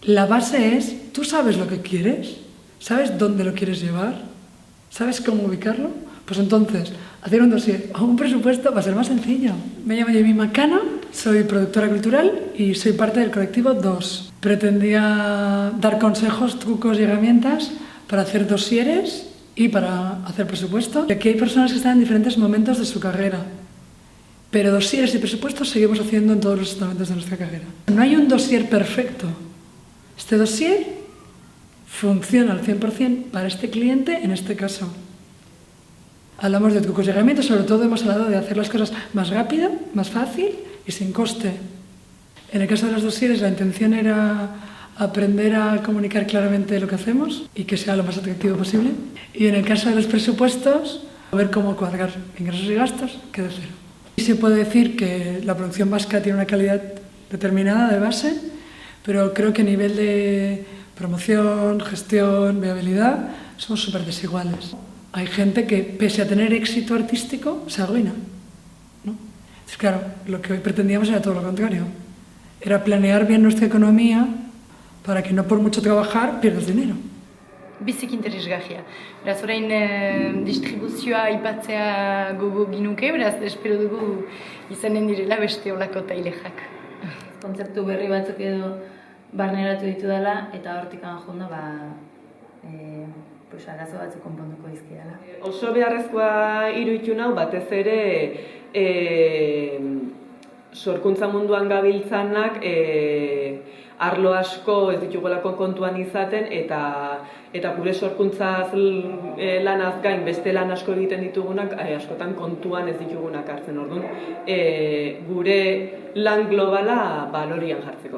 La base es, tú sabes lo que quieres, sabes dónde lo quieres llevar, sabes cómo ubicarlo. Pues entonces, hacer un dossier o un presupuesto va a ser más sencillo. Me llamo Jamie Macana, soy productora cultural y soy parte del colectivo 2. Pretendía dar consejos, trucos y herramientas para hacer dosieres y para hacer presupuestos. Y aquí hay personas que están en diferentes momentos de su carrera, pero dosieres y presupuestos seguimos haciendo en todos los momentos de nuestra carrera. No hay un dossier perfecto. Este dossier funciona al 100% para este cliente en este caso. Hablamos de trucos y herramientas, sobre todo hemos hablado de hacer las cosas más rápido, más fácil y sin coste. En el caso de los dosieres la intención era aprender a comunicar claramente lo que hacemos y que sea lo más atractivo posible. Y en el caso de los presupuestos, ver cómo cuadrar ingresos y gastos, que de cero. Y se puede decir que la producción vasca tiene una calidad determinada de base, pero creo que a nivel de promoción, gestión, viabilidad, somos súper desiguales. Hay gente que, pese a tener éxito artístico, se arruina, ¿no? Entonces, claro, lo que hoy pretendíamos era todo lo contrario. Era planear bien nuestra economía para que no por mucho trabajar pierdas dinero. Biziki interesgarria. Beraz, orain distribuzioa aipatzea gogo ginuke, beraz, espero dugu izanen direla beste olako tailejak. Kontzeptu berri batzuk edo barneratu ditu dela, eta hortik jonda, arazo batzuk konponduko dizkiela. Oso beharrezkoa iruditu nau, batez ere sorkuntza munduan gabiltzanak arlo asko ez ditugulako kontuan izaten eta gure sorkuntzaz lanaz gain beste lan asko egiten ditugunak askotan kontuan ez ditugunak hartzen. Orduan, gure lan globala balorian jartzeko.